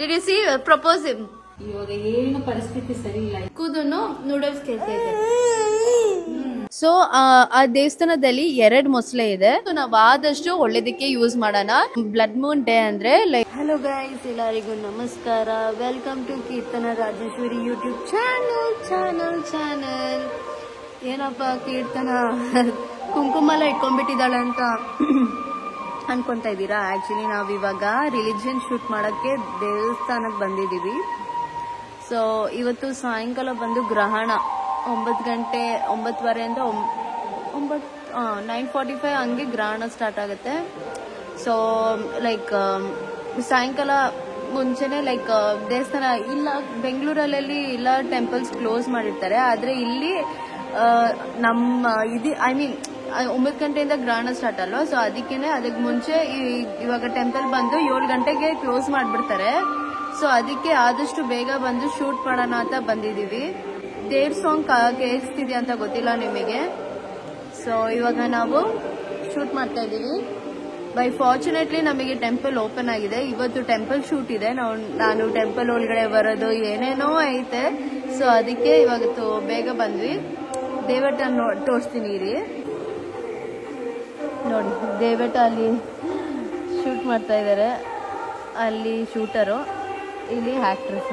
Did U C propose him? ಇವಾಗ ಏನು ಪರಿಸ್ಥಿತಿ ಸರಿ ಇಲ್ಲ. ಕೂದನು ನೂಡಲ್ಸ್ ಕೇಳ್ತಾ ಇದೆ. ಸೊ ಆ ದೇವಸ್ಥಾನದಲ್ಲಿ 2 ಮೊಸಳೆ ಇದೆ. ಸೊ ನಾವ್ ಆದಷ್ಟು ಒಳ್ಳೇದಕ್ಕೆ ಯೂಸ್ ಮಾಡೋಣ. ಬ್ಲಡ್ ಮೂನ್ ಡೇ ಅಂದ್ರೆ ಲೈಕ್. ಹಲೋ ಗೈಸ್, ಎಲ್ಲರಿಗೂ ನಮಸ್ಕಾರ. Welcome to Keerthana Rajeshwari YouTube channel. ಏನಪ್ಪ ಕೀರ್ತನ ಕುಂಕುಮ ಎಲ್ಲ ಇಟ್ಕೊಂಡ್ಬಿಟ್ಟಿದ್ದಾಳೆ ಅಂತ ಅನ್ಕೊಂತಾ ಇದ್ದೀರಾ? ಆಕ್ಚುಲಿ ನಾವ್ ಇವಾಗ ರಿಲಿಜಿಯನ್ ಶೂಟ್ ಮಾಡಕ್ಕೆ ದೇವಸ್ಥಾನಕ್ಕೆ ಬಂದಿದೀವಿ. ಸೊ ಇವತ್ತು ಸಾಯಂಕಾಲ ಬಂದು ಗ್ರಹಣ 9:30 ಅಂತ 9:45 ಹಂಗೆ ಗ್ರಹಣ ಸ್ಟಾರ್ಟ್ ಆಗುತ್ತೆ. ಸೊ ಲೈಕ್ ಸಾಯಂಕಾಲ ಮುಂಚೆನೆ ಲೈಕ್ ದೇವಸ್ಥಾನ ಇಲ್ಲ, ಬೆಂಗಳೂರಲ್ಲಿ ಇಲ್ಲ ಟೆಂಪಲ್ಸ್ ಕ್ಲೋಸ್ ಮಾಡಿರ್ತಾರೆ. ಆದ್ರೆ ಇಲ್ಲಿ ನಮ್ಮ ಐ ಮೀನ್ 9 ಗಂಟೆಯಿಂದ ಗ್ರಹಣ ಸ್ಟಾರ್ಟ್ ಅಲ್ವಾ, ಸೊ ಅದಕ್ಕೆ ಮುಂಚೆ ಇವಾಗ ಟೆಂಪಲ್ ಬಂದು 7 ಗಂಟೆಗೆ ಕ್ಲೋಸ್ ಮಾಡ್ಬಿಡ್ತಾರೆ. ಸೊ ಅದಕ್ಕೆ ಆದಷ್ಟು ಬೇಗ ಬಂದು ಶೂಟ್ ಮಾಡೋಣ ಅಂತ ಬಂದಿದೀವಿ. ದೇವ್ರ ಸಾಂಗ್ ಕೇಳಿಸ್ತಿದೆ ಅಂತ ಗೊತ್ತಿಲ್ಲ ನಿಮಗೆ. ಸೊ ಇವಾಗ ನಾವು ಶೂಟ್ ಮಾಡ್ತಾ ಇದೀವಿ. ಬೈ ಫಾರ್ಚುನೇಟ್ಲಿ ನಮಗೆ ಟೆಂಪಲ್ ಓಪನ್ ಆಗಿದೆ. ಇವತ್ತು ಟೆಂಪಲ್ ಶೂಟ್ ಇದೆ. ನಾನು ಟೆಂಪಲ್ ಒಳಗಡೆ ಬರೋದು ಏನೇನೋ ಐತೆ. ಸೊ ಅದಕ್ಕೆ ಇವತ್ತು ಬೇಗ ಬಂದ್ವಿ. ದೇವಟ ತೋರಿಸ್ತೀನಿ ರೀ, ನೋಡಿ ದೇವಟ ಅಲ್ಲಿ ಶೂಟ್ ಮಾಡ್ತಾ ಇದ್ದಾರೆ. ಅಲ್ಲಿ ಶೂಟರು, ಇಲ್ಲಿ ಆಕ್ಟ್ರೆಸ್.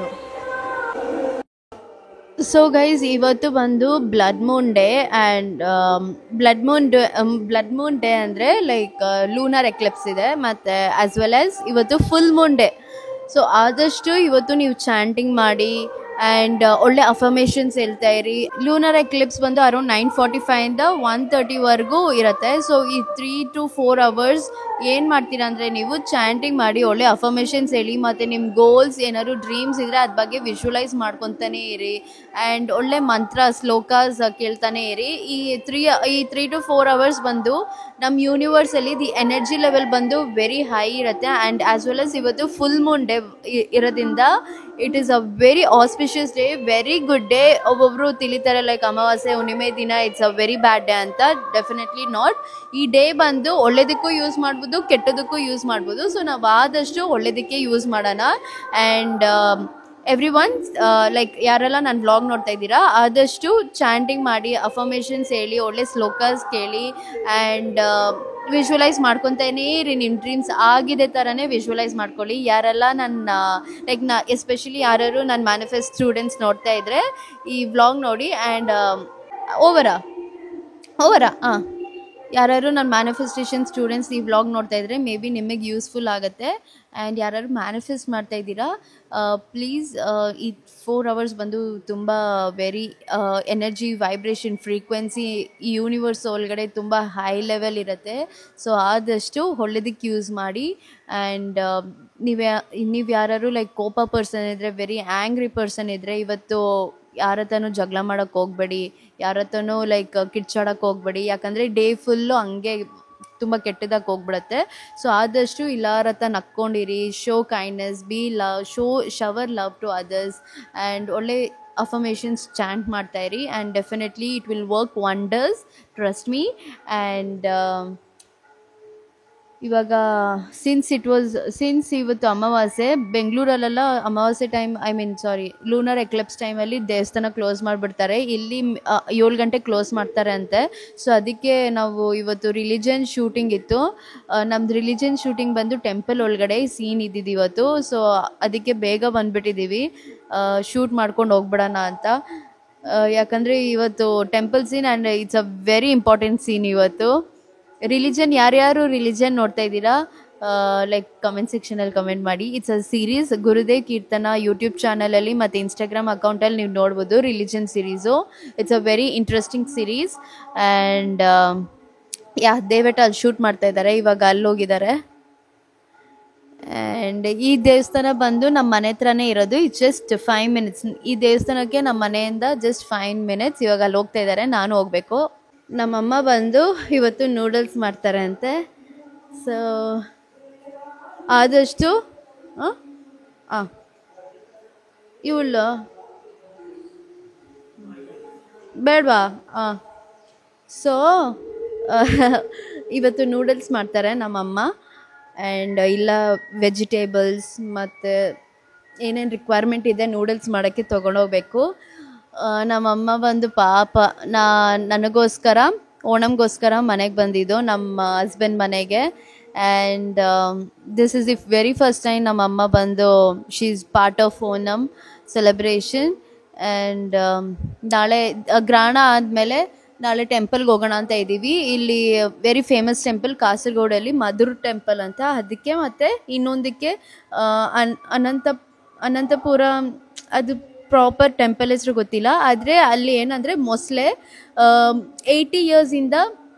ಸೊ ಗೈಸ್, ಇವತ್ತು ಬಂದು blood moon day and blood moon day ಅಂದರೆ ಲೈಕ್ ಲೂನರ್ ಎಕ್ಲಿಪ್ಸ್ ಇದೆ, ಮತ್ತು ಆಸ್ ವೆಲ್ ಆಸ್ ಇವತ್ತು ಫುಲ್ ಮೂನ್ ಡೇ. ಸೊ ಆದಷ್ಟು ಇವತ್ತು ನೀವು ಚಾಂಟಿಂಗ್ ಮಾಡಿ ಆ್ಯಂಡ್ ಒಳ್ಳೆ ಅಫರ್ಮೇಷನ್ಸ್ ಹೇಳ್ತಾ ಇರಿ. ಲೂನರ್ ಎಕ್ಲಿಪ್ಸ್ ಬಂದು ಅರೌಂಡ್ 9:45 ಇಂದ 1:30ವರೆಗೂ ಇರುತ್ತೆ. ಸೊ ಈ 3 to 4 hours ಏನು ಮಾಡ್ತೀರಾ ಅಂದರೆ ನೀವು ಚಾಂಟಿಂಗ್ ಮಾಡಿ ಒಳ್ಳೆ ಅಫರ್ಮೇಷನ್ಸ್ ಹೇಳಿ, ಮತ್ತು ನಿಮ್ಮ ಗೋಲ್ಸ್ ಏನಾದ್ರು ಡ್ರೀಮ್ಸ್ ಇದ್ದರೆ ಅದ್ರ ಬಗ್ಗೆ ವಿಜುವಲೈಸ್ ಮಾಡ್ಕೊತಾನೆ ಇರಿ. ಆ್ಯಂಡ್ ಒಳ್ಳೆ ಮಂತ್ರ ಶ್ಲೋಕಾಸ್ ಕೇಳ್ತಾನೆ ಇರಿ. ಈ 3 to 4 hours ಬಂದು ನಮ್ಮ ಯೂನಿವರ್ಸಲ್ಲಿ ದಿ ಎನರ್ಜಿ ಲೆವೆಲ್ ಬಂದು ವೆರಿ ಹೈ ಇರುತ್ತೆ. ಆ್ಯಂಡ್ ಆಸ್ ವೆಲ್ ಆಸ್ ಇವತ್ತು ಫುಲ್ ಮೂನ್ ಡೇ ಇರೋದ್ರಿಂದ it is a very auspicious day, very good day. ಒಬ್ಬೊಬ್ರು ತಿಳಿತಾರೆ ಲೈಕ್ ಅಮಾವಾಸ್ಯೆ ಹುಣ್ಣಿಮೆ ದಿನ it's a very bad day ಅಂತ. Definitely not. ಈ ಡೇ ಬಂದು ಒಳ್ಳೇದಕ್ಕೂ ಯೂಸ್ ಮಾಡ್ಬೋದು, ಕೆಟ್ಟದಕ್ಕೂ ಯೂಸ್ ಮಾಡ್ಬೋದು. ಸೊ ನಾವು ಆದಷ್ಟು ಒಳ್ಳೇದಕ್ಕೆ ಯೂಸ್ ಮಾಡೋಣ. ಆ್ಯಂಡ್ ಎವ್ರಿ ಒನ್ ಲೈಕ್ ಯಾರೆಲ್ಲ ನನ್ನ ವ್ಲಾಗ್ ನೋಡ್ತಾ ಇದ್ದೀರಾ, ಆದಷ್ಟು ಚಾಂಟಿಂಗ್ ಮಾಡಿ, ಅಫರ್ಮೇಷನ್ಸ್ ಹೇಳಿ, ಒಳ್ಳೆ ಶ್ಲೋಕಾಸ್ ಕೇಳಿ, ಆ್ಯಂಡ್ ವಿಜುವಲೈಸ್ ಮಾಡ್ಕೊತಾನೇ ಇರಿ. ನಿಮ್ಮ ಡ್ರೀಮ್ಸ್ ಆಗಿದೆ ಥರನೇ ವಿಜುವಲೈಸ್ ಮಾಡ್ಕೊಳ್ಳಿ. ಯಾರೆಲ್ಲ ನನ್ನ ಲೈಕ್ ಎಸ್ಪೆಷಲಿ ಯಾರು ನನ್ನ ಮ್ಯಾನಿಫೆಸ್ಟ್ ಸ್ಟೂಡೆಂಟ್ಸ್ ನೋಡ್ತಾ ಇದ್ದರೆ ಈ ವ್ಲಾಗ್ ನೋಡಿ. ಆ್ಯಂಡ್ ಓವರಾ ಯಾರು ನನ್ನ ಮ್ಯಾನಿಫೆಸ್ಟೇಷನ್ ಸ್ಟೂಡೆಂಟ್ಸ್ ಈ ವ್ಲಾಗ್ ನೋಡ್ತಾ ಇದ್ದರೆ ಮೇ ಬಿ ನಿಮಗೆ ಯೂಸ್ಫುಲ್ ಆಗುತ್ತೆ. ಆ್ಯಂಡ್ ಯಾರು ಮ್ಯಾನಿಫೆಸ್ಟ್ ಮಾಡ್ತಾ ಇದ್ದೀರಾ, ಪ್ಲೀಸ್ ಈ 4 hours ಬಂದು ತುಂಬ ವೆರಿ ಎನರ್ಜಿ ವೈಬ್ರೇಷನ್ ಫ್ರೀಕ್ವೆನ್ಸಿ ಈ ಯೂನಿವರ್ಸ್ ಒಳಗಡೆ ತುಂಬ ಹೈ ಲೆವೆಲ್ ಇರುತ್ತೆ. ಸೊ ಆದಷ್ಟು ಒಳ್ಳೆದಕ್ಕೆ ಯೂಸ್ ಮಾಡಿ. ಆ್ಯಂಡ್ ನೀವು ಯಾರು ಲೈಕ್ ಕೋಪ ಪರ್ಸನ್ ಇದ್ದರೆ, ವೆರಿ ಆ್ಯಂಗ್ರಿ ಪರ್ಸನ್ ಇದ್ದರೆ, ಇವತ್ತು ಯಾರ ಹತ್ರನೂ ಜಗಳ ಮಾಡೋಕ್ಕೆ ಹೋಗಬೇಡಿ, ಯಾರ ಹತ್ರನೂ ಲೈಕ್ ಕಿರ್ಚಾಡೋಕ್ಕೆ ಹೋಗಬೇಡಿ. ಯಾಕಂದರೆ ಡೇ ಫುಲ್ಲು ಹಂಗೆ ತುಂಬ ಕೆಟ್ಟದಾಗಿ ಹೋಗ್ಬಿಡುತ್ತೆ. ಸೊ ಆದಷ್ಟು ಎಲ್ಲರ ಹತ್ರ ನಕ್ಕೊಂಡಿರಿ. Show kindness, be love, shower love to others. And ಒಳ್ಳೆ ಅಫರ್ಮೇಷನ್ಸ್ ಚಾಂಟ್ ಮಾಡ್ತಾ ಇರಿ. And definitely it will work wonders, trust me. And ಇವಾಗ ಸಿನ್ಸ್ ಇವತ್ತು ಅಮಾವಾಸ್ಯೆ, ಬೆಂಗಳೂರಲ್ಲೆಲ್ಲ ಅಮಾವಾಸ್ಯೆ ಟೈಮ್ ಲೂನರ್ ಎಕ್ಲಿಪ್ಸ್ ಟೈಮಲ್ಲಿ ದೇವಸ್ಥಾನ ಕ್ಲೋಸ್ ಮಾಡಿಬಿಡ್ತಾರೆ. ಇಲ್ಲಿ 7 ಗಂಟೆ ಕ್ಲೋಸ್ ಮಾಡ್ತಾರೆ ಅಂತೆ. ಸೊ ಅದಕ್ಕೆ ನಾವು ಇವತ್ತು ರಿಲಿಜನ್ ಶೂಟಿಂಗ್ ಇತ್ತು. ನಮ್ದು ರಿಲಿಜನ್ ಶೂಟಿಂಗ್ ಬಂದು ಟೆಂಪಲ್ ಒಳಗಡೆ ಸೀನ್ ಇದ್ದಿದ್ದು ಇವತ್ತು. ಸೊ ಅದಕ್ಕೆ ಬೇಗ ಬಂದುಬಿಟ್ಟಿದ್ದೀವಿ, ಶೂಟ್ ಮಾಡ್ಕೊಂಡು ಹೋಗ್ಬಿಡೋಣ ಅಂತ. ಯಾಕಂದರೆ ಇವತ್ತು temple scene and it's a very important scene ಇವತ್ತು. ರಿಲಿಜನ್ ಯಾರ್ಯಾರು ರಿಲಿಜನ್ ನೋಡ್ತಾ ಇದ್ದೀರಾ ಲೈಕ್ ಕಮೆಂಟ್ ಸೆಕ್ಷನಲ್ಲಿ ಕಮೆಂಟ್ ಮಾಡಿ. It's a series Gurudev Keerthana YouTube ಚಾನಲಲ್ಲಿ ಮತ್ತು ಇನ್ಸ್ಟಾಗ್ರಾಮ್ ಅಕೌಂಟಲ್ಲಿ ನೀವು ನೋಡ್ಬೋದು religion series. It's a very interesting series. And ದೇವಟ ಅಲ್ಲಿ ಶೂಟ್ ಮಾಡ್ತಾ ಇದ್ದಾರೆ, ಇವಾಗ ಅಲ್ಲಿ ಹೋಗಿದ್ದಾರೆ. ಆ್ಯಂಡ್ ಈ ದೇವಸ್ಥಾನ ಬಂದು ನಮ್ಮ ಮನೆ ಹತ್ರನೇ ಇರೋದು. It's just 5 minutes. ಈ ದೇವಸ್ಥಾನಕ್ಕೆ ನಮ್ಮ ಮನೆಯಿಂದ ಜಸ್ಟ್ 5 minutes. ಇವಾಗ ಅಲ್ಲಿ ಹೋಗ್ತಾ ಇದ್ದಾರೆ, ನಾನು ಹೋಗಬೇಕು. ನಮ್ಮಮ್ಮ ಬಂದು ಇವತ್ತು ನೂಡಲ್ಸ್ ಮಾಡ್ತಾರೆ ಅಂತೆ. ಸೊ ಆದಷ್ಟು ಇವಳು ಬೇಡವಾ? ಸೊ ಇವತ್ತು ನೂಡಲ್ಸ್ ಮಾಡ್ತಾರೆ ನಮ್ಮಮ್ಮ. ಆ್ಯಂಡ್ ಇಲ್ಲ ವೆಜಿಟೇಬಲ್ಸ್ ಮತ್ತು ಏನೇನು ರಿಕ್ವೈರ್ಮೆಂಟ್ ಇದೆ ನೂಡಲ್ಸ್ ಮಾಡೋಕ್ಕೆ ತೊಗೊಂಡೋಗ್ಬೇಕು. ನಮ್ಮಮ್ಮ ಬಂದು ಪಾಪ ನನಗೋಸ್ಕರ ಓಣಮ್ಗೋಸ್ಕರ ಮನೆಗೆ ಬಂದಿದ್ದು ನಮ್ಮ ಹಸ್ಬೆಂಡ್ ಮನೆಗೆ. And this is the very first time ನಮ್ಮಮ್ಮ ಬಂದು she is part of Onam celebration. And ನಾಳೆ ಗ್ರಹಣ ಆದಮೇಲೆ ನಾಳೆ ಟೆಂಪಲ್ಗೆ ಹೋಗೋಣ ಅಂತ ಇದ್ದೀವಿ. ಇಲ್ಲಿ ವೆರಿ ಫೇಮಸ್ ಟೆಂಪಲ್ ಕಾಸರಗೋಡಲ್ಲಿ ಮಧುರ್ ಟೆಂಪಲ್ ಅಂತ, ಅದಕ್ಕೆ ಮತ್ತು ಇನ್ನೊಂದಕ್ಕೆ ಅನಂತಪುರ, ಅದು ಪ್ರಾಪರ್ ಟೆಂಪಲ್ ಹೆಸರು ಗೊತ್ತಿಲ್ಲ. ಆದರೆ ಅಲ್ಲಿ ಏನಂದರೆ ಮೊಸಳೆ 80 ಇಯರ್ಸಿಂದ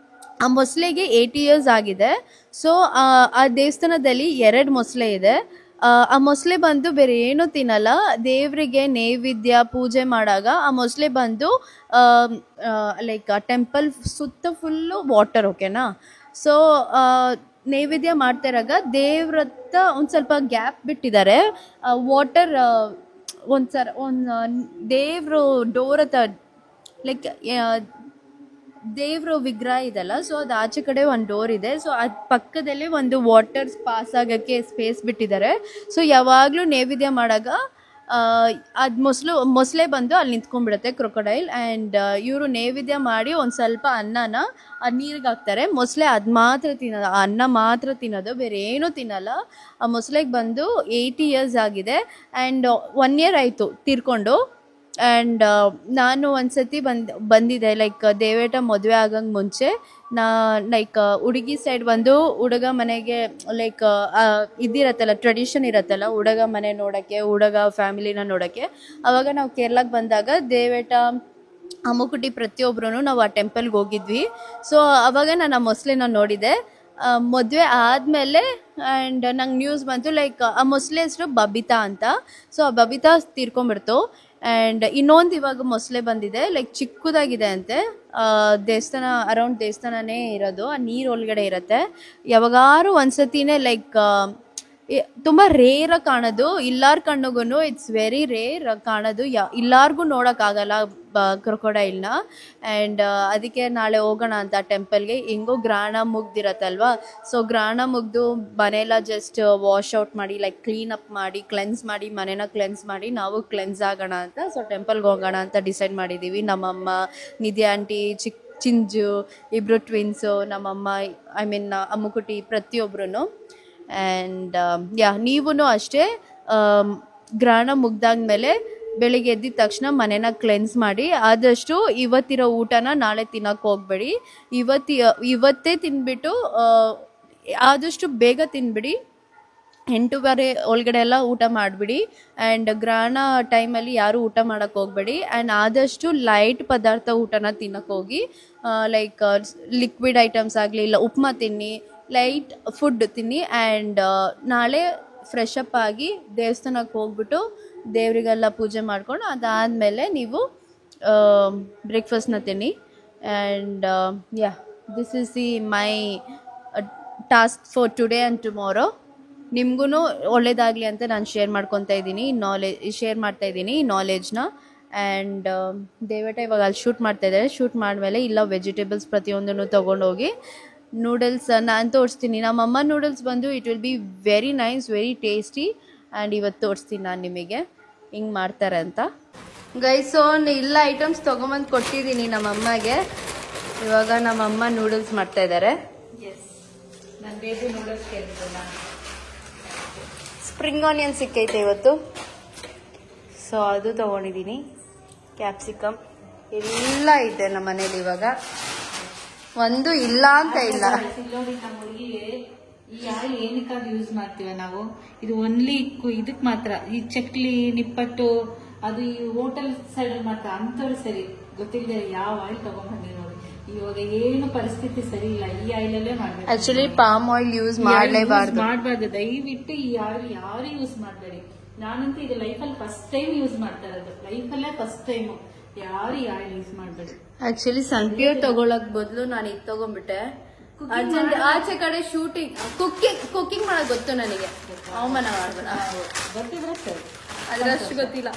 ಆ ಮೊಸಳೆಗೆ 80 ಇಯರ್ಸ್ ಆಗಿದೆ. ಸೊ ಆ ದೇವಸ್ಥಾನದಲ್ಲಿ 2 ಮೊಸಳೆ ಇದೆ. ಆ ಮೊಸಳೆ ಬಂದು ಬೇರೆ ಏನೂ ತಿನ್ನಲ್ಲ. ದೇವರಿಗೆ ನೈವೇದ್ಯ ಪೂಜೆ ಮಾಡಾಗ ಆ ಮೊಸಳೆ ಬಂದು ಲೈಕ್ ಆ ಟೆಂಪಲ್ ಸುತ್ತ ಫುಲ್ಲು ವಾಟರ್, ಓಕೆನಾ. ಸೊ ನೈವೇದ್ಯ ಮಾಡ್ತಿರಾಗ ದೇವ್ರ ಹತ್ರ ಒಂದು ಸ್ವಲ್ಪ ಗ್ಯಾಪ್ ಬಿಟ್ಟಿದ್ದಾರೆ. ವಾಟರ್ ಒಂದು ದೇವರು ಡೋರ್ ಹತ್ರ ಲೈಕ್ ದೇವ್ರ ವಿಗ್ರಹ ಇದೆಲ್ಲ, ಸೊ ಅದು ಆಚೆ ಕಡೆ ಒಂದು ಡೋರ್ ಇದೆ. ಸೊ ಅದು ಪಕ್ಕದಲ್ಲೇ ಒಂದು ವಾಟರ್ ಪಾಸ್ ಆಗೋಕ್ಕೆ ಸ್ಪೇಸ್ ಬಿಟ್ಟಿದ್ದಾರೆ. ಸೊ ಯಾವಾಗಲೂ ನೈವೇದ್ಯ ಮಾಡಾಗ ಅದು ಮೊಸಳೆ ಬಂದು ಅಲ್ಲಿ ನಿಂತ್ಕೊಂಡ್ಬಿಡುತ್ತೆ, ಕ್ರೊಕೊಡೈಲ್. ಆ್ಯಂಡ್ ಇವರು ನೈವೇದ್ಯ ಮಾಡಿ ಒಂದು ಸ್ವಲ್ಪ ಅನ್ನನ ಆ ನೀರಿಗೆ ಹಾಕ್ತಾರೆ. ಮೊಸಳೆ ಅದು ಮಾತ್ರ ತಿನ್ನೋದು, ಆ ಅನ್ನ ಮಾತ್ರ ತಿನ್ನೋದು, ಬೇರೆ ಏನೂ ತಿನ್ನಲ್ಲ. ಆ ಮೊಸಳೆಗೆ ಬಂದು 80 ಇಯರ್ಸ್ ಆಗಿದೆ. ಆ್ಯಂಡ್ 1 ಇಯರ್ ಆಯಿತು ತೀರ್ಕೊಂಡು. ಆ್ಯಂಡ್ ನಾನು ಒಂದು ಸತಿ ಬಂದಿದ್ದೆ ಲೈಕ್ ದೇವೇಟ ಮದುವೆ ಆಗಂಗೆ ಮುಂಚೆ. ಲೈಕ್ ಹುಡುಗಿ ಸೈಡ್ ಬಂದು ಹುಡುಗ ಮನೆಗೆ ಲೈಕ್ ಇದಿರತ್ತಲ್ಲ, ಟ್ರೆಡಿಷನ್ ಇರತ್ತಲ್ಲ ಹುಡುಗ ಮನೆ ನೋಡೋಕ್ಕೆ, ಹುಡುಗ ಫ್ಯಾಮಿಲಿನ ನೋಡೋಕ್ಕೆ. ಆವಾಗ ನಾವು ಕೇರಳಕ್ಕೆ ಬಂದಾಗ ದೇವೇಟ ಅಮ್ಮುಕುಟಿ ಪ್ರತಿಯೊಬ್ಬರೂ ನಾವು ಆ ಟೆಂಪಲ್ಗೆ ಹೋಗಿದ್ವಿ. ಸೊ ಆವಾಗ ನಾನು ಆ ಮೊಸಳೆನ ನೋಡಿದೆ ಮದುವೆ ಆದಮೇಲೆ. ಆ್ಯಂಡ್ ನಂಗೆ ನ್ಯೂಸ್ ಬಂತು ಲೈಕ್ ಆ ಮೊಸಳೆ ಹೆಸರು ಬಬಿತಾ ಅಂತ. ಸೊ ಆ ಬಬಿತಾ ತೀರ್ಕೊಂಡ್ಬಿಡ್ತು. ಆ್ಯಂಡ್ ಇನ್ನೊಂದು ಇವಾಗ ಮೊಸಳೆ ಬಂದಿದೆ, ಲೈಕ್ ಚಿಕ್ಕದಾಗಿದೆ ಅಂತೆ. ದೇವಸ್ಥಾನ ಅರೌಂಡ್ ದೇವಸ್ಥಾನನೇ ಇರೋದು, ಆ ನೀರು ಒಳಗಡೆ ಇರುತ್ತೆ. ಯಾವಾಗಾರು ಒಂದ್ಸತಿನೇ ಲೈಕ್ ತುಂಬ ರೇರಾಗಿ ಕಾಣೋದು, ಎಲ್ಲರ ಕಣ್ಣಿಗೂ ಇಟ್ಸ್ ವೆರಿ ರೇರ್ ಕಾಣೋದು. ಎಲ್ಲರಿಗೂ ನೋಡೋಕ್ಕಾಗಲ್ಲ ಕ್ರೊಕೊಡೈಲ್ನ. ಆ್ಯಂಡ್ ಅದಕ್ಕೆ ನಾಳೆ ಹೋಗೋಣ ಅಂತ ಟೆಂಪಲ್ಗೆ. ಹೆಂಗೋ ಗ್ರಹಣ ಮುಗ್ದಿರತ್ತಲ್ವ, ಸೊ ಗ್ರಹಣ ಮುಗ್ದು ಮನೆಯೆಲ್ಲ ಜಸ್ಟ್ ವಾಶ್ ಔಟ್ ಮಾಡಿ ಲೈಕ್ ಕ್ಲೀನಪ್ ಮಾಡಿ ಕ್ಲೆನ್ಸ್ ಮಾಡಿ ಮನೇನ ಕ್ಲೆನ್ಸ್ ಮಾಡಿ ನಾವು ಕ್ಲೆನ್ಸ್ ಆಗೋಣ ಅಂತ. ಸೊ ಟೆಂಪಲ್ಗೆ ಹೋಗೋಣ ಅಂತ ಡಿಸೈಡ್ ಮಾಡಿದ್ದೀವಿ. ನಮ್ಮಮ್ಮ, ನಿಧಿ ಆಂಟಿ, ಚಿಂಜು, ಇಬ್ಬರು ಟ್ವಿನ್ಸು, ನಮ್ಮಮ್ಮ, ಐ ಮೀನ್ ಅಮ್ಮುಕುಟಿ ಪ್ರತಿಯೊಬ್ಬರೂ. ಆ್ಯಂಡ್ ನೀವೂ ಅಷ್ಟೇ ಗ್ರಹಣ ಮುಗ್ದಾದ್ಮೇಲೆ ಬೆಳಿಗ್ಗೆ ಎದ್ದಿದ ತಕ್ಷಣ ಮನೇನ ಕ್ಲೆನ್ಸ್ ಮಾಡಿ. ಆದಷ್ಟು ಇವತ್ತಿರೋ ಊಟನ ನಾಳೆ ತಿನ್ನೋಕ್ಕೆ ಹೋಗ್ಬೇಡಿ. ಇವತ್ತೇ ತಿಂದ್ಬಿಟ್ಟು ಆದಷ್ಟು ಬೇಗ ತಿನ್ಬಿಡಿ. 8:30 ಒಳಗಡೆ ಎಲ್ಲ ಊಟ ಮಾಡಿಬಿಡಿ. ಆ್ಯಂಡ್ ಗ್ರಹಣ ಟೈಮಲ್ಲಿ ಯಾರೂ ಊಟ ಮಾಡೋಕ್ಕೆ ಹೋಗಬೇಡಿ. ಆ್ಯಂಡ್ ಆದಷ್ಟು ಲೈಟ್ ಪದಾರ್ಥ ಊಟನ ತಿನ್ನೋಕ್ಕೆ ಹೋಗಿ. ಲೈಕ್ ಲಿಕ್ವಿಡ್ ಐಟಮ್ಸ್ ಆಗಲಿ, ಇಲ್ಲ ಉಪ್ಮಾ ತಿನ್ನಿ, ಲೈಟ್ ಫುಡ್ ತಿನ್ನಿ. ಆ್ಯಂಡ್ ನಾಳೆ ಫ್ರೆಶ್ ಅಪ್ ಆಗಿ ದೇವಸ್ಥಾನಕ್ಕೆ ಹೋಗ್ಬಿಟ್ಟು ದೇವರಿಗೆಲ್ಲ ಪೂಜೆ ಮಾಡ್ಕೊಂಡು ಅದಾದಮೇಲೆ ನೀವು ಬ್ರೇಕ್ಫಾಸ್ಟ್ನ ತಿನ್ನಿ. And this is the my task for today and tomorrow. ನಿಮಗೂ ಒಳ್ಳೇದಾಗಲಿ ಅಂತ ನಾನು ಶೇರ್ ಮಾಡ್ಕೊತಾ ಇದ್ದೀನಿ, ಶೇರ್ ಮಾಡ್ತಾಯಿದ್ದೀನಿ ಈ ನಾಲೆಜ್ನ. ಆ್ಯಂಡ್ ದೇವೇಟ ಇವಾಗ ಅಲ್ಲಿ ಶೂಟ್ ಮಾಡ್ತಾಯಿದ್ದಾರೆ. ಶೂಟ್ ಮಾಡಿದ್ಮೇಲೆ ಇಲ್ಲ ವೆಜಿಟೇಬಲ್ಸ್ ಪ್ರತಿಯೊಂದನ್ನು ತೊಗೊಂಡೋಗಿ ನೂಡಲ್ಸ್ ನಾನು ತೋರಿಸ್ತೀನಿ. ನಮ್ಮಮ್ಮ ನೂಡಲ್ಸ್ ಬಂದು it will be very nice, very tasty. And ಇವತ್ತು ತೋರಿಸ್ತೀನಿ ನಾನು ನಿಮಗೆ ಹಿಂಗೆ ಮಾಡ್ತಾರೆ ಅಂತ. ಗೈಸ್ ಎಲ್ಲ ಐಟಮ್ಸ್ ತೊಗೊಂಬಂದು ಕೊಟ್ಟಿದ್ದೀನಿ ನಮ್ಮಮ್ಮಗೆ. ಇವಾಗ ನಮ್ಮಮ್ಮ ನೂಡಲ್ಸ್ ಮಾಡ್ತಾಯಿದ್ದಾರೆ. ನಾನು ಬೇಬಿ ನೂಡಲ್ಸ್ ಕೇಳ್ತೀನಿ. ಸ್ಪ್ರಿಂಗ್ ಆನಿಯನ್ ಸಿಕ್ಕೈತೆ ಇವತ್ತು, ಸೊ ಅದು ತೊಗೊಂಡಿದ್ದೀನಿ. ಕ್ಯಾಪ್ಸಿಕಮ್ ಎಲ್ಲ ಇದೆ ನಮ್ಮ ಮನೇಲಿ. ಇವಾಗ ಒಂದು ಇಲ್ಲ ಅಂತ ಇಲ್ಲ. ನೋಡಿ ನಮ್ಮ ಹುಡುಗಿಗೆ ಈ ಆಯಿಲ್ ಏನಕ್ಕಾಗಿ ಯೂಸ್ ಮಾಡ್ತೀವಿ ನಾವು, ಇದು ಓನ್ಲಿ ಇದಕ್ಕೆ ಮಾತ್ರ. ಈ ಚಕ್ಲಿ, ನಿಪ್ಪಟ್ಟು ಅದು ಈ ಹೋಟೆಲ್ ಸೈಡ್ ಮಾತ್ರ. ಅಂಥವ್ರು ಸರಿ ಗೊತ್ತಿಲ್ಲದೆ ಯಾವ ಆಯಿಲ್ ತಗೊಂಡ್ಬಂದಿ ನೋಡಿ. ಇವಾಗ ಏನು ಪರಿಸ್ಥಿತಿ ಸರಿ ಇಲ್ಲ, ಈ ಆಯಿಲಲ್ಲೇ ಮಾಡ್ಬೇಕು. ಆಕ್ಚುಲಿ ಪಾಮ್ ಆಯಿಲ್ ಯೂಸ್ ಮಾಡಬಾರ್ದು. ದಯವಿಟ್ಟು ಈ ಆಯಿಲ್ ಯಾರು ಯೂಸ್ ಮಾಡಬೇಡಿ. ನಾನಂತೂ ಇದು ಲೈಫಲ್ಲಿ ಫಸ್ಟ್ ಟೈಮ್ ಯೂಸ್ ಮಾಡ್ತಾ ಇರೋದು, ಲೈಫಲ್ಲೇ ಫಸ್ಟ್ ಟೈಮು. ಯಾರು ಈ ಆಯಿಲ್ ಯೂಸ್ ಮಾಡಬೇಡಿ. ಆಕ್ಚುಲಿ ಸನ್ಪ್ಯೂರ್ ತಗೊಳಕ್ ಬದಲು ನಾನು ಇದು ತಗೊಂಡ್ಬಿಟ್ಟೆ. ಅರ್ಜೆಂಟ್ ಆಚೆ ಕಡೆ ಶೂಟಿಂಗ್, ಕುಕ್ಕಿಂಗ್ ಮಾಡೋದು ಗೊತ್ತು ನನಗೆ, ಅವಮಾನ ಮಾಡ್ಬೇಡ. ಗೊತ್ತಿದ್ರೆ ಸರಿ, ಅದ್ರಷ್ಟು ಗೊತ್ತಿಲ್ಲ.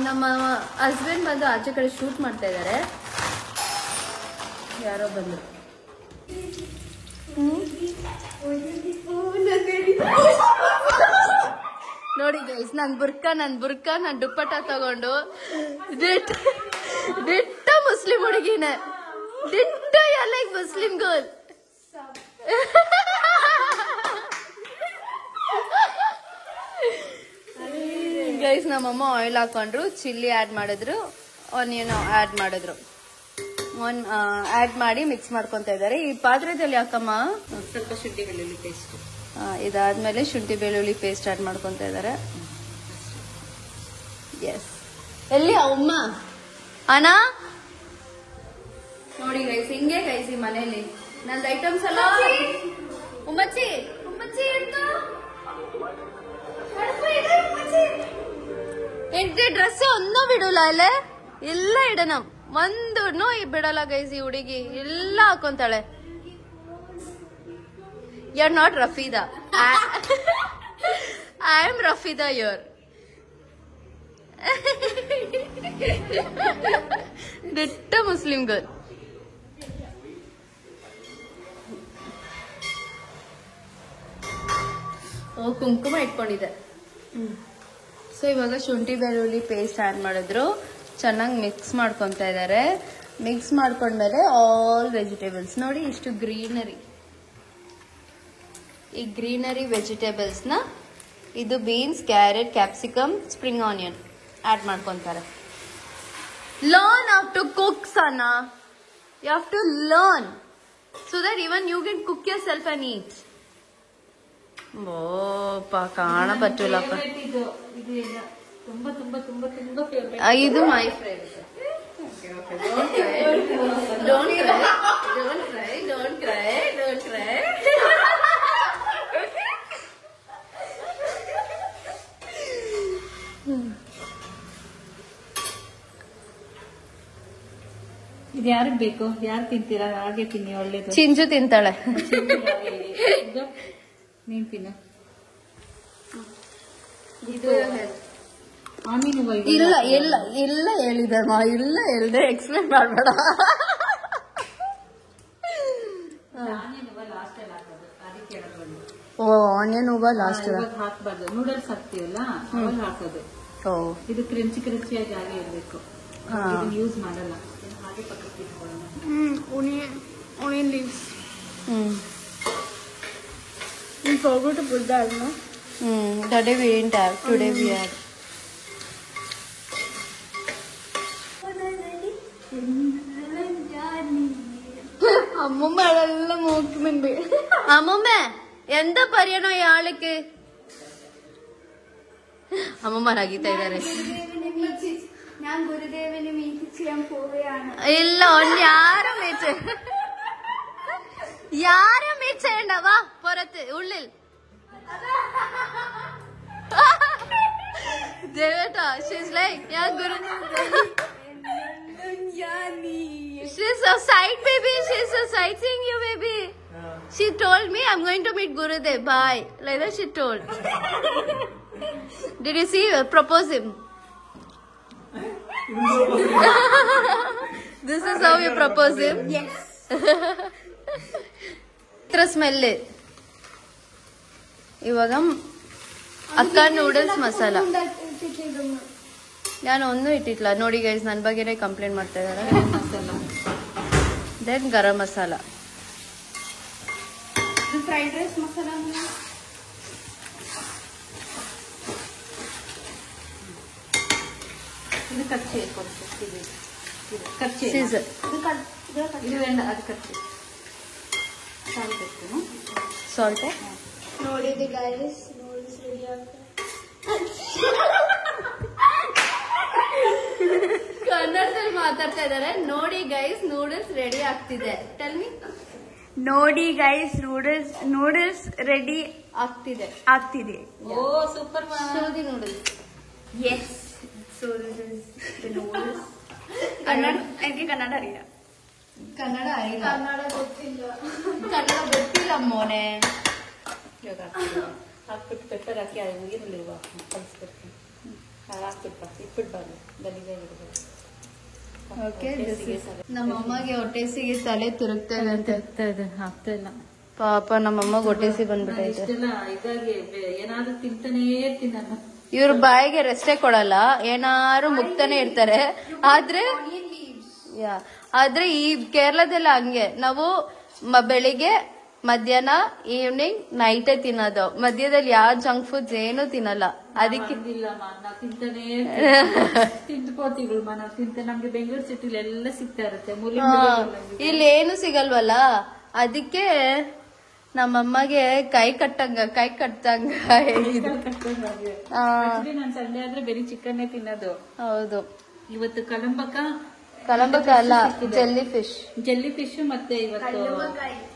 ನಮ್ಮ ಹಸ್ಬೆಂಡ್ ಬಂದು ಆಚೆ ಕಡೆ ಶೂಟ್ ಮಾಡ್ತಾ ಇದ್ದಾರೆ. ಯಾರೋ ಬಂದ್ರು. ನೋಡಿ ಗೈಸ್, ನನ್ ಬುರ್ಕಾ ನನ್ ದುಪ್ಪಟ್ಟ ತಗೊಂಡು ದಿಟ್ಟ ಮುಸ್ಲಿಂ ಹುಡುಗಿನ ದಿಟ್ಟ ಲೈಕ್ ಮುಸ್ಲಿಂ ಗರ್ಲ್. ಗೈಸ್, ನಮ್ಮಮ್ಮ ಆಯಿಲ್ ಹಾಕೊಂಡ್ರು, ಚಿಲ್ಲಿ ಆಡ್ ಮಾಡಿದ್ರು, ಆನಿಯನ್ ಆಡ್ ಮಾಡಿದ್ರು, ಆಡ್ ಮಾಡಿ ಮಿಕ್ಸ್ ಮಾಡ್ಕೊಂತ ಇದಾರೆ. ಈ ಪಾತ್ರೆದಲ್ಲಿ ಯಾಕಮ್ಮ ಸ್ವಲ್ಪ ಶುಂಠಿ ಬೆಳ್ಳುಳ್ಳಿ ಪೇಸ್ಟ್, ಇದಾದ್ಮೇಲೆ ಶುಂಠಿ ಬೆಳ್ಳುಳ್ಳಿ ಪೇಸ್ಟ್ ಆಡ್ ಮಾಡ್ಕೊಂತ ಇದಾರೆ. ಎಸ್, ಎಲ್ಲಿ ಅಮ್ಮ ಅಣ್ಣ ನೋಡಿ ಗೈಸ್, ಹಿಂಗೆ ಗೈಸ್ ಈ ಮನೇಲಿ ನಂದು ಐಟಮ್ಸ್ ಎಲ್ಲ ಉಮ್ಮಚ್ಚಿ ಎಂಟು ಡ್ರೆಸ್ ಒಂದೂ ಬಿಡಲ್ಲ ಅಲ್ಲೇ, ಎಲ್ಲ ಇಡನ ಒಂದೂ ಬಿಡಲ್ಲ ಗೈಸ್. ಈ ಹುಡುಗಿ ಎಲ್ಲ ಹಾಕೊಂತಾಳೆ. You are not Rafeeda, I am Rafeeda your. ದಿಟ್ಟ ಮುಸ್ಲಿಂ ಗರ್ಲ್. ಕುಂಕುಮ ಇಟ್ಕೊಂಡಿದೆ. ಸೊ ಇವಾಗ ಶುಂಠಿ ಬೆಳ್ಳುಳ್ಳಿ ಪೇಸ್ಟ್ ಆಡ್ ಮಾಡಿದ್ರು, ಚೆನ್ನಾಗಿ ಮಿಕ್ಸ್ ಮಾಡ್ಕೊಂತ ಇದಾರೆ. ಮಿಕ್ಸ್ ಮಾಡ್ಕೊಂಡ್ಮೇಲೆ ಆಲ್ ವೆಜಿಟೇಬಲ್ಸ್ ನೋಡಿ, ಇಷ್ಟು ಗ್ರೀನರಿ, ಈ ಗ್ರೀನರಿ ವೆಜಿಟೇಬಲ್ಸ್ ನ ಇದು beans, carrot, capsicum, spring onion add ಮಾಡ್ಕೊಂತಾರೆ. ಲರ್ನ್ ಹೌ ಟು ಕುಕ್ ಸನ, you have to learn so that even you can cook yourself and eat. ಓಪ ಕಾಣ ಪಟ್ಟಿಲ್ಲಪ್ಪ, ಇದು ಮೈ ಫ್ರೆಂಡ್. Don't CRY. ಇದು ಯಾರಿಗೆ ಬೇಕು, ಯಾರು ತಿಂತೀರಾ? ಹಾಗೆ ತಿನ್ನಿ, ಒಳ್ಳೇದು. ಚಿಂಜು ತಿಂತಾಳೆ. ನೀನ್ ತಿನ್ನು. ಇದು ಇಲ್ಲ ಇಲ್ಲ ಇಲ್ಲ ಹೇಳಿದಮ್ಮ, ಇಲ್ಲ ಹೇಳ್ದೆ ಎಕ್ಸ್ಪ್ಲೇನ್ ಮಾಡ್ಬೇಡ. ಓ, ಆನಿಯನ್ ಹೂವ ಲಾಸ್ಟ್ ಹಾಕ್ಬಾರ್ದು. ನೂಡಲ್ಸ್ ಹಾಕ್ತೀವಲ್ಲ ಅವಾಗ ಹಾಕೋದು. ಇದು ಕ್ರಂಚಿಯಾಗಿ ಹಾಗೆ ಇರಬೇಕು, ಯೂಸ್ ಮಾಡಲ್ಲ. ಹಾಗೆ ಪಕ್ಕಕ್ಕೆ ಇಟ್ಕೊಳ್ಳೋಣ. onion leaves. You forgot to put that, no? That day we didn't have. Today we had. അമ്മൂമ്മ അതെല്ലാം നോക്കുന്നുണ്ട്. അമ്മൂമ്മ എന്താ പറയണോ ഇയാൾക്ക്? അമ്മൂമ്മ നഗീತಾ ಇದ್ದಾರೆ. ഞാൻ ഗുരുദേവനെ മീറ്റ് ചെയ്യാൻ പോവുകയാണ്. ഇല്ല, ആരും മീറ്റ് ചെയ്യണ്ട. വാ പുറത്ത്, ഉള്ളിൽ. ദേവേട്ടാ, she's like, ഞാൻ she's a sight baby, she's a sightseeing you baby. She told me I'm going to meet Gurudev, bye, like that she told. Did you see her? Propose him. This is how you propose him? Yes. ಇತ್ರ smell. ಇವಾಗ ಅಕ್ಕ noodles masala ನಾನು ಒಂದು ಇಟ್ಟಿಲ್ಲ ನೋಡಿ guys, ನನ್ನ ಬಗ್ಗೆನೇ complaint ಮಾಡ್ತಾ ಇದ್ದಾರೆ. Then garam masala, fried rice masala, ಇದು ಕಚ್ಚಿ ಸೀಸರ್, ಇದು ಬೇಡ, ಅದು ಕಚ್ಚಿ ಸಾಲ್ಟ್. ನೋಡಿದೆ ಗೈಸ್, ನೂಡಲ್ಸ್ ರೆಡಿ ಆಗ್ತದೆ. ಕನ್ನಡದಲ್ಲಿ ಮಾತಾಡ್ತಾ ಇದ್ದಾರೆ. ನೋಡಿ ಗೈಸ್, ನೂಡಲ್ಸ್ ರೆಡಿ ಆಗ್ತಿದೆ. Tell me. ನೋಡಿ ಗೈಸ್, ನೂಡಲ್ಸ್ ರೆಡಿ ಆಗ್ತಿದೆ. ಓ super. Saudi noodles. Yes, so this is the noodles. Kannada, ನನಗೆ ಕನ್ನಡ അറിയില്ല. ಕನ್ನಡ അറിയില്ല. ಕನ್ನಡ ಗೊತ್ತಿಲ್ಲ. ಕನ್ನಡ ಗೊತ್ತಿಲ್ಲ ಮೋನೆ. ಹಾಕ್ಬಿಟ್ಟು ಪೆಪ್ಪರ್ ಹಾಕಿ ಅದು ಈರುಳ್ಳಿ ಕಲಿಸ್ಬಿಡ್ತೀನಿ. ಹಾಕ್ಬಿಟ್ಟು ಇಟ್ಬಿಡ್ಬಾರ್ದು, ಗಲೀಜಾಗಿರ್ಬೋದು. ಓಕೆ, ನಮ್ಮ ಅಮ್ಮಗೆ ಹೊಟ್ಟೆಸಿಗೆ ತಲೆ ತಿರುಗ್ತಾ ಇದೆ ಅಂತ. ಆಗ್ತಾ ಇಲ್ಲ. ಪಾಪ ನಮ್ಮಮ್ಮ ಹೊಟ್ಟೆಸಿ ಬಂದ್ಬಿಟ್ಟೈತೆ. ಇಷ್ಟೆಲ್ಲ ಇದಾಗಿ ಏನಾದ್ರೂ ತಿಂತಾನೇ ಇರ್ತೀನಿ ನಾನು. ಇವ್ರ ಬಾಯಿಗೆ ರೆಸ್ಟೇ ಕೊಡಲ್ಲ, ಏನಾರು ಮುಗ್ತಾನೆ ಇರ್ತಾರೆ. ಆದ್ರೆ ಈ ಕೇರಳದಲ್ಲ ಹಂಗೆ, ನಾವು ಬೆಳಿಗ್ಗೆ ಮಧ್ಯಾಹ್ನ ಈವ್ನಿಂಗ್ ನೈಟೇ ತಿನ್ನೋದು, ಮಧ್ಯದಲ್ಲಿ ಯಾವ ಜಂಕ್ ಫುಡ್ಸ್ ಏನು ತಿನ್ನಲ್ಲ. ಅದಕ್ಕೆ ನಾವು ತಿಂತಾನೆ ತಿಂದ್ಕೋತೀವಿ ನಾವು ತಿಂತ. ನಮ್ಗೆ ಬೆಂಗಳೂರು ಸಿಟಿಲಿ ಎಲ್ಲ ಸಿಗ್ತಾ ಇರುತ್ತೆ, ಇಲ್ಲಿ ಏನು ಸಿಗಲ್ವಲ್ಲ. ಅದಕ್ಕೆ ನಮ್ಮಮ್ಮಗೆ ಕೈ ಕಟ್ಟಂಗ ನಾನು ಸಂಡೆ ಆದ್ರೆ ಬರೀ ಚಿಕನ್ನೇ ತಿನ್ನೋದು. ಹೌದು. ಇವತ್ತು ಕಲಂಬಕ ಅಲ್ಲ, ಜೆಲ್ಲಿ ಫಿಶ್ ಮತ್ತೆ ಇವತ್ತು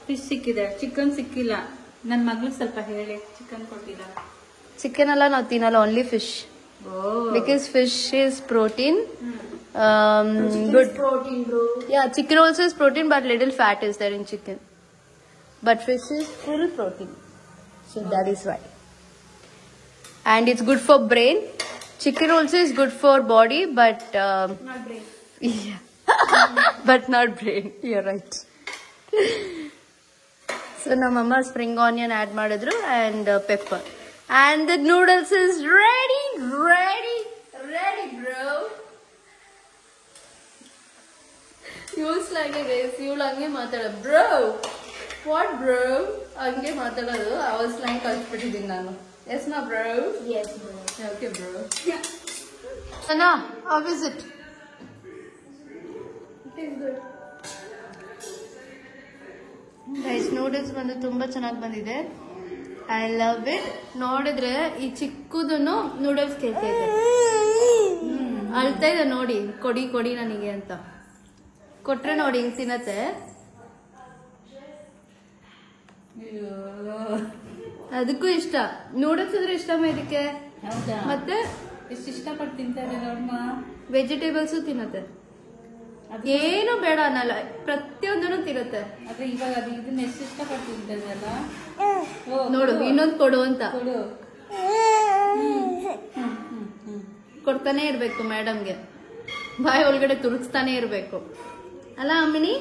ಫಿಶ್ ಸಿಕ್ಕಿದೆ, ಚಿಕನ್ ಸಿಕ್ಕಿಲ್ಲ. ನನ್ ಮಗ್ಳಿಗೆ ಸ್ವಲ್ಪ ಹೇಳಿ, ಚಿಕನ್ ಕೊಟ್ಟಿಲ್ಲ. ಚಿಕನ್ ಎಲ್ಲ ನಾವು ತಿನ್ನಲ್ಲ, only fish. Because fish is protein. Good protein, bro. Yeah, chicken also is protein, but little fat is there in chicken. But fish is full protein, so that is why. And it's good for brain. Chicken also is good for body, but Not brain. yeah, but not brain. You're right. So now mama spring onion add madidru and pepper, and the noodles is ready, bro. ಇವಳು ಹಂಗೆ ಮಾತಾಡ, bro what bro ಹಂಗೆ ಮಾತಾಡೋದು. ಅವಳ slang ಕಲ್ಸ್ಬಿಟ್ಟಿದ್ದೀನಿ ನಾನು. Yes ನಾ bro? Yes, bro. Okay bro. ಅನಾ how is it? It is good. Rice noodles ಬಂದು ತುಂಬಾ ಚೆನ್ನಾಗಿ ಬಂದಿದೆ. I love it. ನೋಡಿದ್ರೆ ಈ ಚಿಕ್ಕದನ್ನು ನೂಡಲ್ಸ್ ಕೇಳ್ತಾ ಇದೆ, ಅಳ್ತಾ ಇದೆ ನೋಡಿ, ಕೊಡಿ ನನಗೆ ಅಂತ. ಕೊಟ್ರೆ ನೋಡಿ ಹಿಂಗ್ ತಿನ್ನತ್ತೆ. ಅದಕ್ಕೂ ಇಷ್ಟ, ನೂಡಲ್ಸ್ ಅಂದ್ರೆ ಇಷ್ಟಮ್ಮ ಇದಕ್ಕೆ. ಹೌದಾ? ಮತ್ತೆ ಎಷ್ಟು ಇಷ್ಟಪಟ್ಟು ತಿಂತಾರೆ ನೋಡಮ್ಮ. ವೆಜಿಟೇಬಲ್ಸು ತಿನ್ನತ್ತೆ, ಏನು ಬೇಡ ಅನ್ನಲ್ಲ, ಪ್ರತಿಯೊಂದನ್ನು ತಿನ್ನತ್ತೆ. ಆದ್ರೆ ಇವಾಗ ಅದು ಇದನ್ನ ಎಷ್ಟು ಇಷ್ಟಪಟ್ಟು ತಿಂತದಲ್ಲ. ನೋಡು ಇನ್ನೊಂದು ಕೊಡು ಅಂತ ಕೊಡು. ಕೊಡ್ತಾನೆ ಇರ್ಬೇಕು ಮೇಡಮ್ಗೆ, ಬಾಯಿ ಒಳಗಡೆ ತುರುಗಿಸ್ತಾನೆ ಇರ್ಬೇಕು ಅಲ್ಲ ಅಮ್ಮಿನಿ?